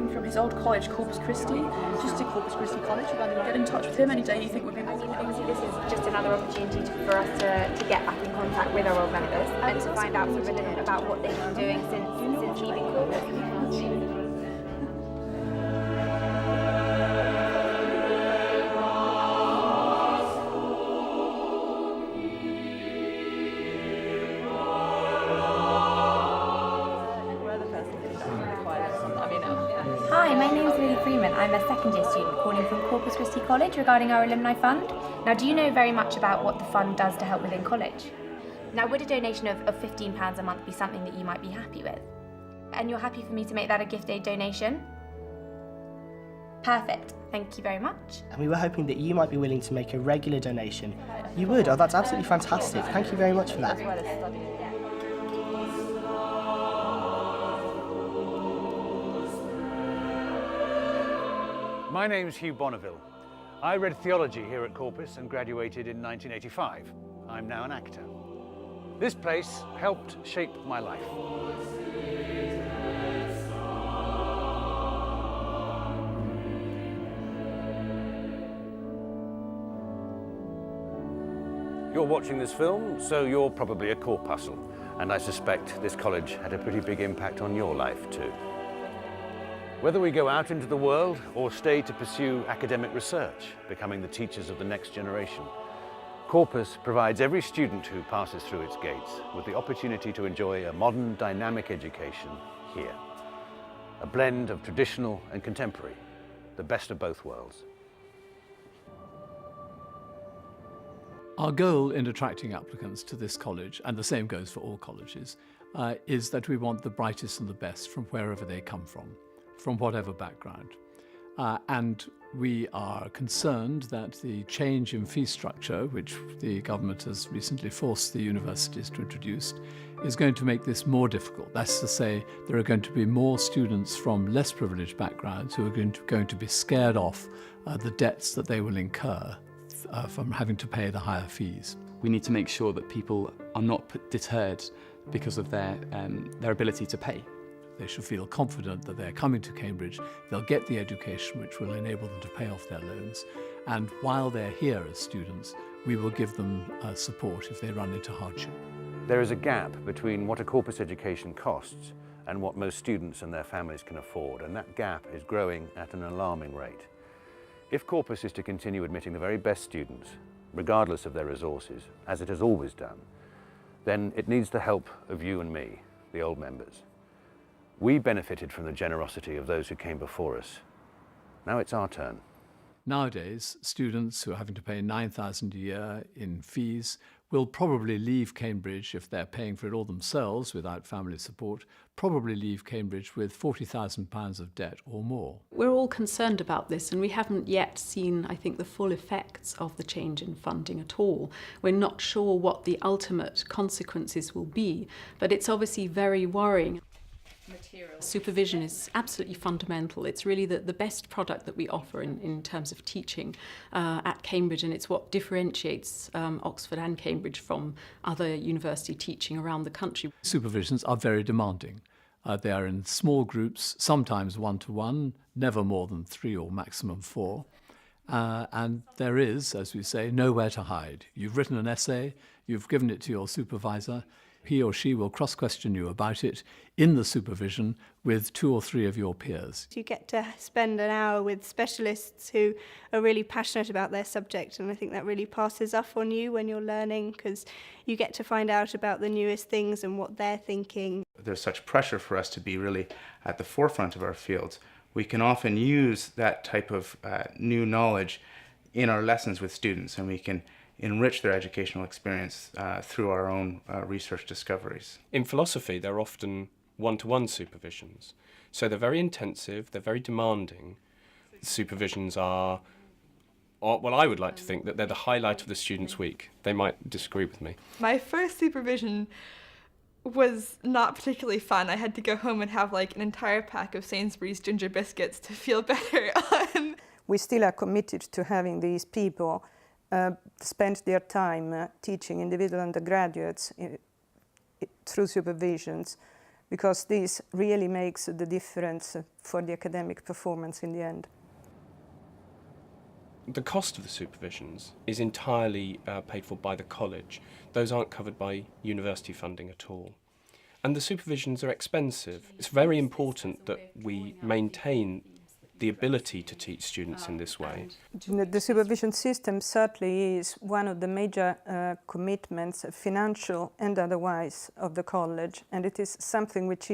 calling from his old college, Corpus Christi, just to Corpus Christi College. We're going to get in touch with him any day you think would be more. Obviously, this is just another opportunity for us to get back in contact with our old members and to find out sort of a little bit about what they've been doing since leaving Corpus. Hi, my name is Lily Freeman. I'm a second year student calling from Corpus Christi College regarding our Alumni Fund. Now, do you know very much about what the fund does to help within college? Now, would a donation of £15 a month be something that you might be happy with? And you're happy for me to make that a gift aid donation? Perfect, thank you very much. And we were hoping that you might be willing to make a regular donation. You would? Oh, that's absolutely fantastic. Thank you very much for that. My name's Hugh Bonneville. I read theology here at Corpus and graduated in 1985. I'm now an actor. This place helped shape my life. You're watching this film, so you're probably a corpuscle, and I suspect this college had a pretty big impact on your life too. Whether we go out into the world or stay to pursue academic research, becoming the teachers of the next generation, Corpus provides every student who passes through its gates with the opportunity to enjoy a modern, dynamic education here. A blend of traditional and contemporary, the best of both worlds. Our goal in attracting applicants to this college, and the same goes for all colleges, is that we want the brightest and the best from wherever they come from whatever background. And we are concerned that the change in fee structure, which the government has recently forced the universities to introduce, is going to make this more difficult. That's to say, there are going to be more students from less privileged backgrounds who are going to be scared off the debts that they will incur from having to pay the higher fees. We need to make sure that people are not deterred because of their ability to pay. They should feel confident that they're coming to Cambridge, they'll get the education which will enable them to pay off their loans, and while they're here as students, we will give them support if they run into hardship. There is a gap between what a Corpus education costs and what most students and their families can afford, and that gap is growing at an alarming rate. If Corpus is to continue admitting the very best students, regardless of their resources, as it has always done, then it needs the help of you and me, the old members. We benefited from the generosity of those who came before us. Now it's our turn. Nowadays, students who are having to pay £9,000 a year in fees will probably leave Cambridge, if they're paying for it all themselves without family support, probably leave Cambridge with £40,000 of debt or more. We're all concerned about this, and we haven't yet seen, I think, the full effects of the change in funding at all. We're not sure what the ultimate consequences will be, but it's obviously very worrying. Supervision is absolutely fundamental. It's really the best product that we offer in terms of teaching at Cambridge, and it's what differentiates Oxford and Cambridge from other university teaching around the country. Supervisions are very demanding. They are in small groups, sometimes one-to-one, never more than 3 or maximum 4. And there is, as we say, nowhere to hide. You've written an essay, you've given it to your supervisor, he or she will cross-question you about it in the supervision with 2 or 3 of your peers. You get to spend an hour with specialists who are really passionate about their subject, and I think that really passes off on you when you're learning, because you get to find out about the newest things and what they're thinking. There's such pressure for us to be really at the forefront of our fields. We can often use that type of new knowledge in our lessons with students, and we can enrich their educational experience through our own research discoveries. In philosophy, they're often one-to-one supervisions. So they're very intensive, they're very demanding. Supervisions are, well, I would like to think that they're the highlight of the student's week. They might disagree with me. My first supervision was not particularly fun. I had to go home and have like an entire pack of Sainsbury's ginger biscuits to feel better. We still are committed to having these people spend their time teaching individual undergraduates through supervisions, because this really makes the difference for the academic performance in the end. The cost of the supervisions is entirely paid for by the college. Those aren't covered by university funding at all. And the supervisions are expensive. It's very important that we maintain the ability to teach students in this way. The supervision system certainly is one of the major commitments, financial and otherwise, of the college, and it is something which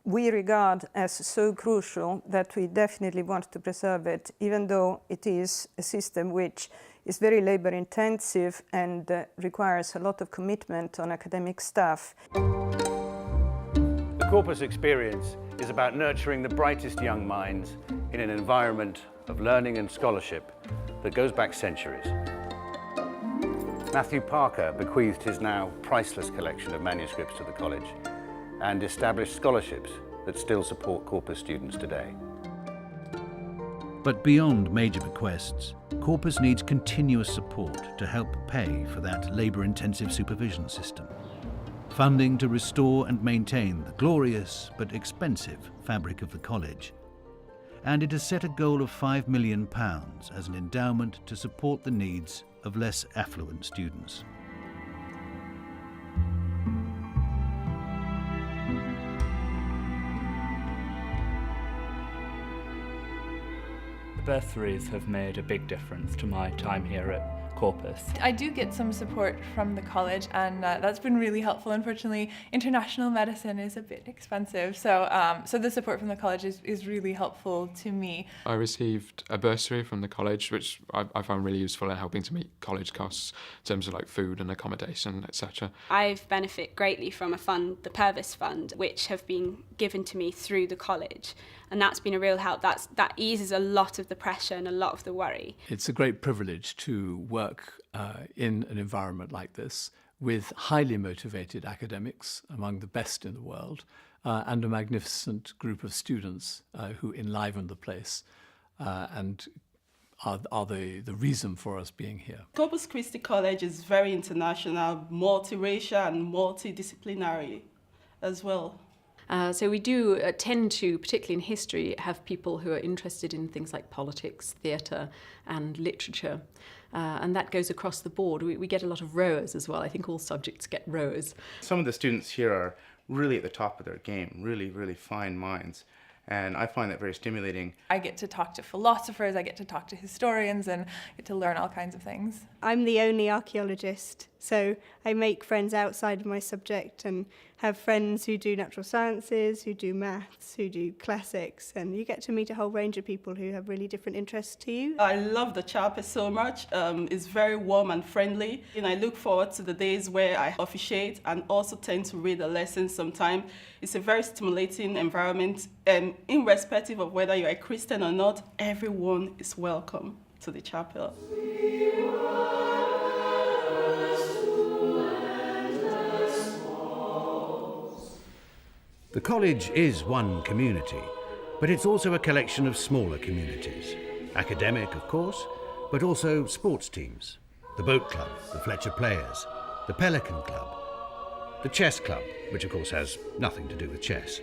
we regard as so crucial that we definitely want to preserve it, even though it is a system which is very labor intensive and requires a lot of commitment on academic staff. The Corpus experience is about nurturing the brightest young minds in an environment of learning and scholarship that goes back centuries. Matthew Parker bequeathed his now priceless collection of manuscripts to the college and established scholarships that still support Corpus students today. But beyond major bequests, Corpus needs continuous support to help pay for that labour-intensive supervision system. Funding to restore and maintain the glorious but expensive fabric of the college. And it has set a goal of £5 million as an endowment to support the needs of less affluent students. The bursaries have made a big difference to my time here at Corpus. I do get some support from the college, and that's been really helpful. Unfortunately, international medicine is a bit expensive, so the support from the college is really helpful to me. I received a bursary from the college, which I found really useful in helping to meet college costs in terms of like food and accommodation, etc. I've benefited greatly from a fund, the Purvis Fund, which have been given to me through the college. And that's been a real help. That eases a lot of the pressure and a lot of the worry. It's a great privilege to work in an environment like this with highly motivated academics, among the best in the world, and a magnificent group of students who enliven the place and are the reason for us being here. Corpus Christi College is very international, multiracial and multidisciplinary as well. So we do tend to, particularly in history, have people who are interested in things like politics, theatre and literature. And that goes across the board. We get a lot of rowers as well. I think all subjects get rowers. Some of the students here are really at the top of their game, really, really fine minds. And I find that very stimulating. I get to talk to philosophers, I get to talk to historians, and get to learn all kinds of things. I'm the only archaeologist, so I make friends outside of my subject and have friends who do natural sciences, who do maths, who do classics, and you get to meet a whole range of people who have really different interests to you. I love the chapel so much. It's very warm and friendly, and I look forward to the days where I officiate and also tend to read the lessons sometimes. It's a very stimulating environment, and irrespective of whether you're a Christian or not, everyone is welcome to the chapel. The college is one community, but it's also a collection of smaller communities. Academic, of course, but also sports teams. The boat club, the Fletcher Players, the Pelican Club, the chess club, which of course has nothing to do with chess.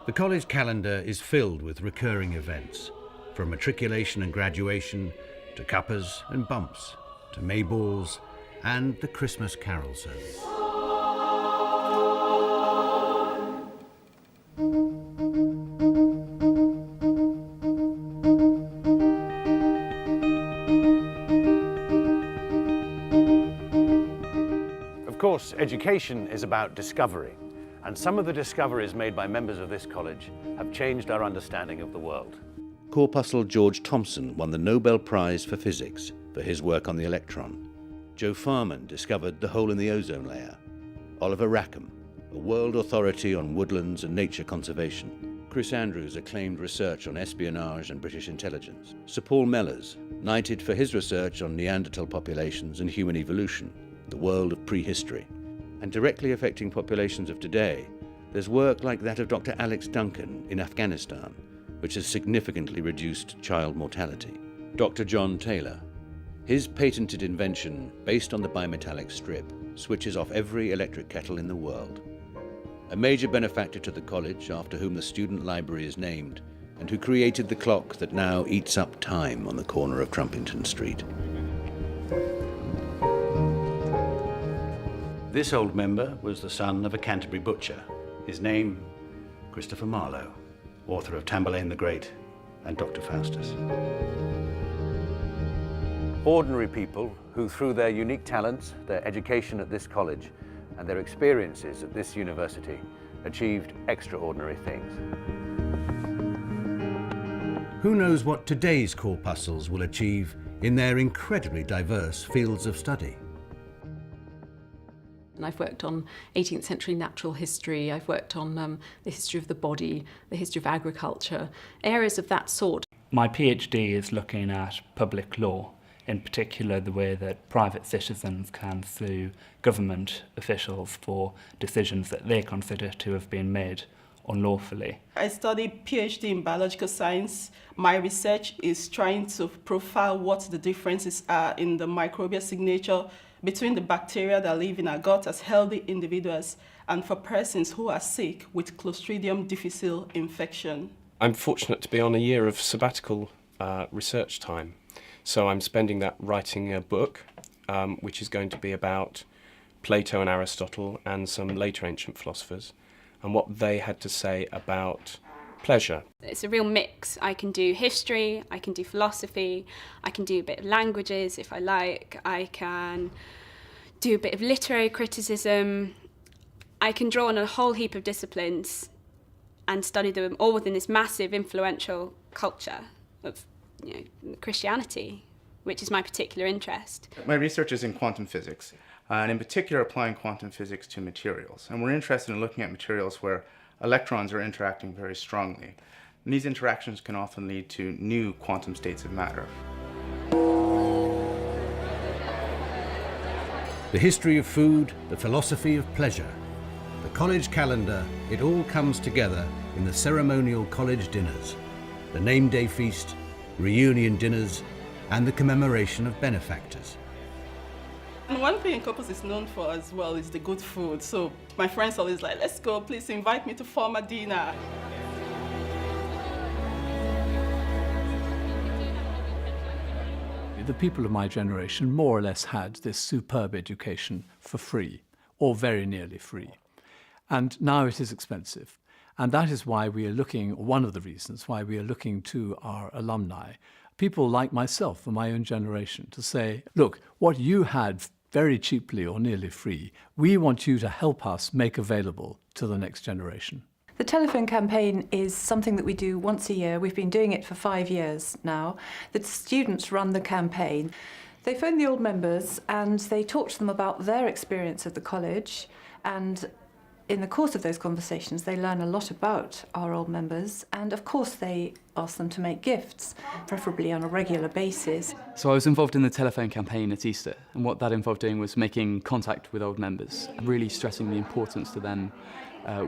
The college calendar is filled with recurring events, from matriculation and graduation, to cuppers and bumps, to Mayballs and the Christmas Carol service. Of course, education is about discovery, and some of the discoveries made by members of this college have changed our understanding of the world. Corpuscle George Thomson won the Nobel Prize for Physics for his work on the electron. Joe Farman discovered the hole in the ozone layer. Oliver Rackham, a world authority on woodlands and nature conservation. Chris Andrews acclaimed research on espionage and British intelligence. Sir Paul Mellors, knighted for his research on Neanderthal populations and human evolution, the world of prehistory. And directly affecting populations of today, there's work like that of Dr. Alex Duncan in Afghanistan, which has significantly reduced child mortality. Dr. John Taylor. His patented invention, based on the bimetallic strip, switches off every electric kettle in the world. a major benefactor to the college after whom the student library is named, and who created the clock that now eats up time on the corner of Trumpington Street. This old member was the son of a Canterbury butcher. His name, Christopher Marlowe, author of Tamburlaine the Great and Dr. Faustus. Ordinary people who, through their unique talents, their education at this college, and their experiences at this university, achieved extraordinary things. Who knows what today's corpuscles will achieve in their incredibly diverse fields of study? And I've worked on 18th century natural history, I've worked on the history of the body, the history of agriculture, areas of that sort. My PhD is looking at public law, in particular the way that private citizens can sue government officials for decisions that they consider to have been made unlawfully. I study PhD in biological science. My research is trying to profile what the differences are in the microbial signature between the bacteria that live in our gut as healthy individuals and for persons who are sick with Clostridium difficile infection. I'm fortunate to be on a year of sabbatical research time. So I'm spending that writing a book, which is going to be about Plato and Aristotle and some later ancient philosophers, and what they had to say about pleasure. It's a real mix. I can do history, I can do philosophy, I can do a bit of languages if I like, I can do a bit of literary criticism, I can draw on a whole heap of disciplines and study them all within this massive influential culture of Christianity, which is my particular interest. My research is in quantum physics, and in particular applying quantum physics to materials. And we're interested in looking at materials where electrons are interacting very strongly. And these interactions can often lead to new quantum states of matter. The history of food, the philosophy of pleasure, the college calendar, it all comes together in the ceremonial college dinners, the name day feast, reunion dinners, and the commemoration of benefactors. And one thing Corpus is known for as well is the good food. So my friends always like, let's go, please invite me to form a dinner. The people of my generation more or less had this superb education for free, or very nearly free. And now it is expensive. And that is why we are looking, one of the reasons why we are looking to our alumni, people like myself and my own generation, to say, look, what you had very cheaply or nearly free, we want you to help us make available to the next generation. The telephone campaign is something that we do once a year. We've been doing it for 5 years now. The students run the campaign. They phone the old members and they talk to them about their experience of the college, and in the course of those conversations, they learn a lot about our old members, and of course they ask them to make gifts, preferably on a regular basis. So I was involved in the telephone campaign at Easter, and what that involved doing was making contact with old members, and really stressing the importance to them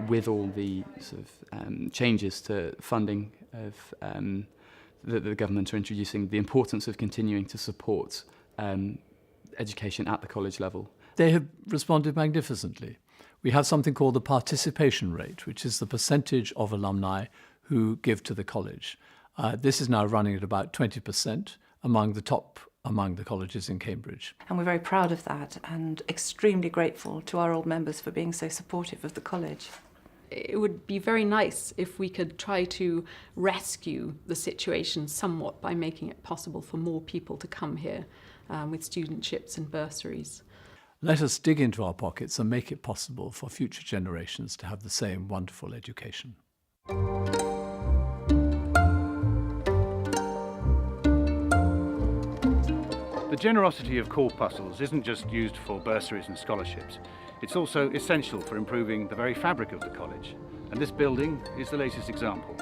with all the sort of changes to funding of that the government are introducing, the importance of continuing to support education at the college level. They have responded magnificently. We have something called the participation rate, which is the percentage of alumni who give to the college. This is now running at about 20% among the colleges in Cambridge. And we're very proud of that and extremely grateful to our old members for being so supportive of the college. It would be very nice if we could try to rescue the situation somewhat by making it possible for more people to come here with studentships and bursaries. Let us dig into our pockets and make it possible for future generations to have the same wonderful education. The generosity of corpuscles isn't just used for bursaries and scholarships. It's also essential for improving the very fabric of the college. And this building is the latest example.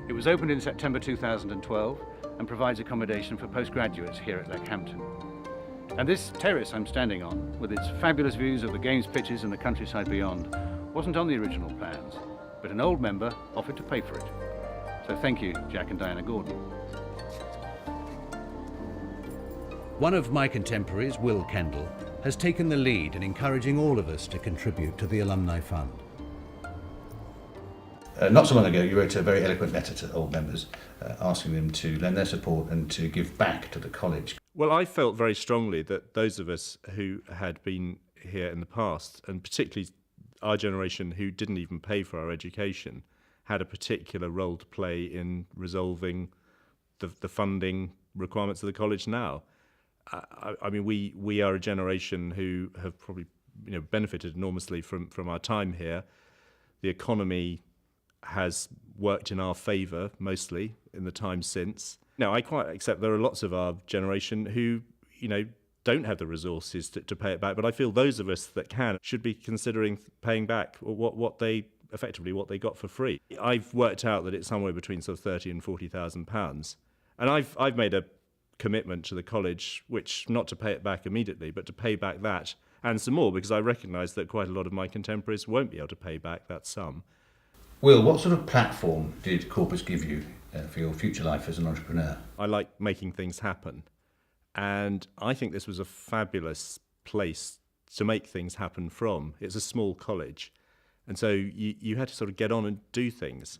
It was opened in September 2012 and provides accommodation for postgraduates here at Leckhampton. And this terrace I'm standing on, with its fabulous views of the games pitches and the countryside beyond, wasn't on the original plans, but an old member offered to pay for it. So thank you, Jack and Diana Gordon. One of my contemporaries, Will Kendall, has taken the lead in encouraging all of us to contribute to the Alumni Fund. Not so long ago, you wrote a very eloquent letter to old members asking them to lend their support and to give back to the college. Well, I felt very strongly that those of us who had been here in the past, and particularly our generation who didn't even pay for our education, had a particular role to play in resolving the funding requirements of the college now. I mean, we are a generation who have probably benefited enormously from our time here. The economy has worked in our favour mostly in the time since. Now, I quite accept there are lots of our generation who, don't have the resources to pay it back, but I feel those of us that can should be considering paying back what they got for free. I've worked out that it's somewhere between sort of £30,000 and £40,000, and I've made a commitment to the college, which not to pay it back immediately, but to pay back that and some more, because I recognise that quite a lot of my contemporaries won't be able to pay back that sum. Will, what sort of platform did Corpus give you for your future life as an entrepreneur? I like making things happen, and I think this was a fabulous place to make things happen from. It's a small college, and so you had to sort of get on and do things.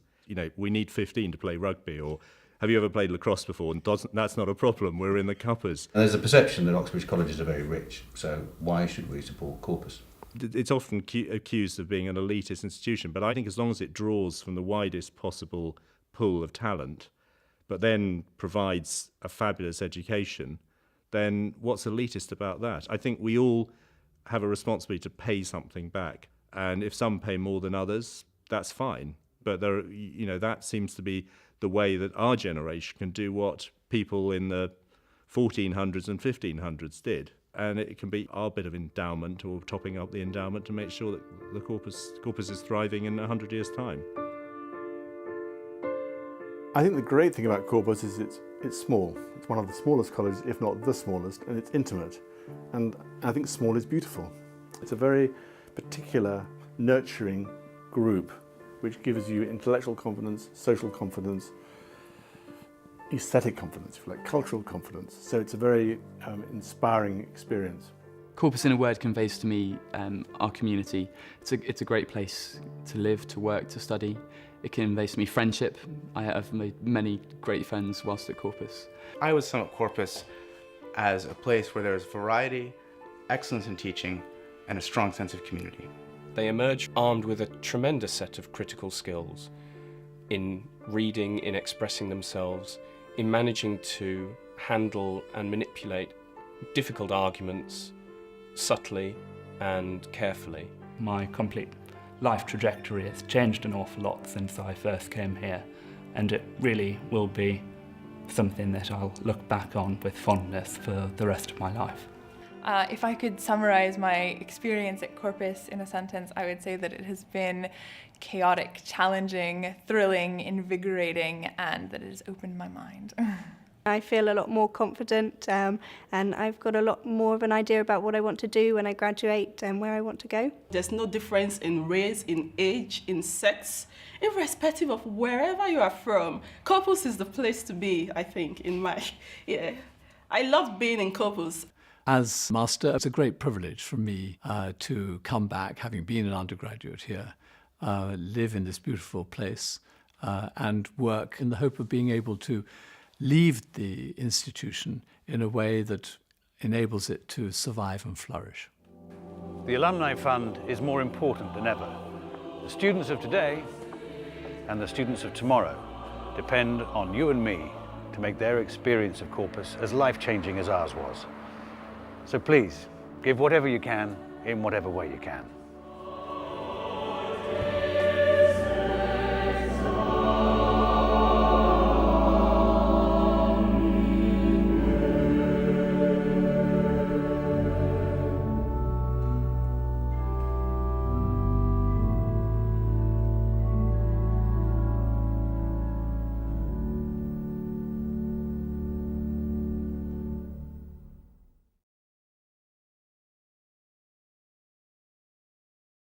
We need 15 to play rugby, or have you ever played lacrosse before? And that's not a problem, we're in the cuppers. And there's a perception that Oxbridge colleges are very rich, so why should we support Corpus? It's often accused of being an elitist institution, but I think as long as it draws from the widest possible pool of talent, but then provides a fabulous education, then what's elitist about that? I think we all have a responsibility to pay something back, and if some pay more than others, that's fine. But that seems to be the way that our generation can do what people in the 1400s and 1500s did. And it can be our bit of endowment or topping up the endowment to make sure that the corpus is thriving in 100 years' time. I think the great thing about Corpus is it's small. It's one of the smallest colleges, if not the smallest, and it's intimate. And I think small is beautiful. It's a very particular, nurturing group which gives you intellectual confidence, social confidence, aesthetic confidence, if you like, cultural confidence. So it's a very inspiring experience. Corpus, in a word, conveys to me our community. It's a great place to live, to work, to study. It conveys to me friendship. I have made many great friends whilst at Corpus. I would sum up Corpus as a place where there's variety, excellence in teaching, and a strong sense of community. They emerge armed with a tremendous set of critical skills in reading, in expressing themselves, in managing to handle and manipulate difficult arguments subtly and carefully. My complete life trajectory has changed an awful lot since I first came here, and it really will be something that I'll look back on with fondness for the rest of my life. If I could summarize my experience at Corpus in a sentence, I would say that it has been chaotic, challenging, thrilling, invigorating, and that it has opened my mind. I feel a lot more confident and I've got a lot more of an idea about what I want to do when I graduate and where I want to go. There's no difference in race, in age, in sex, irrespective of wherever you are from. Corpus is the place to be, I think, I love being in Corpus. As master, it's a great privilege for me to come back, having been an undergraduate here, live in this beautiful place and work in the hope of being able to leave the institution in a way that enables it to survive and flourish. The Alumni Fund is more important than ever. The students of today and the students of tomorrow depend on you and me to make their experience of Corpus as life-changing as ours was. So please, give whatever you can in whatever way you can.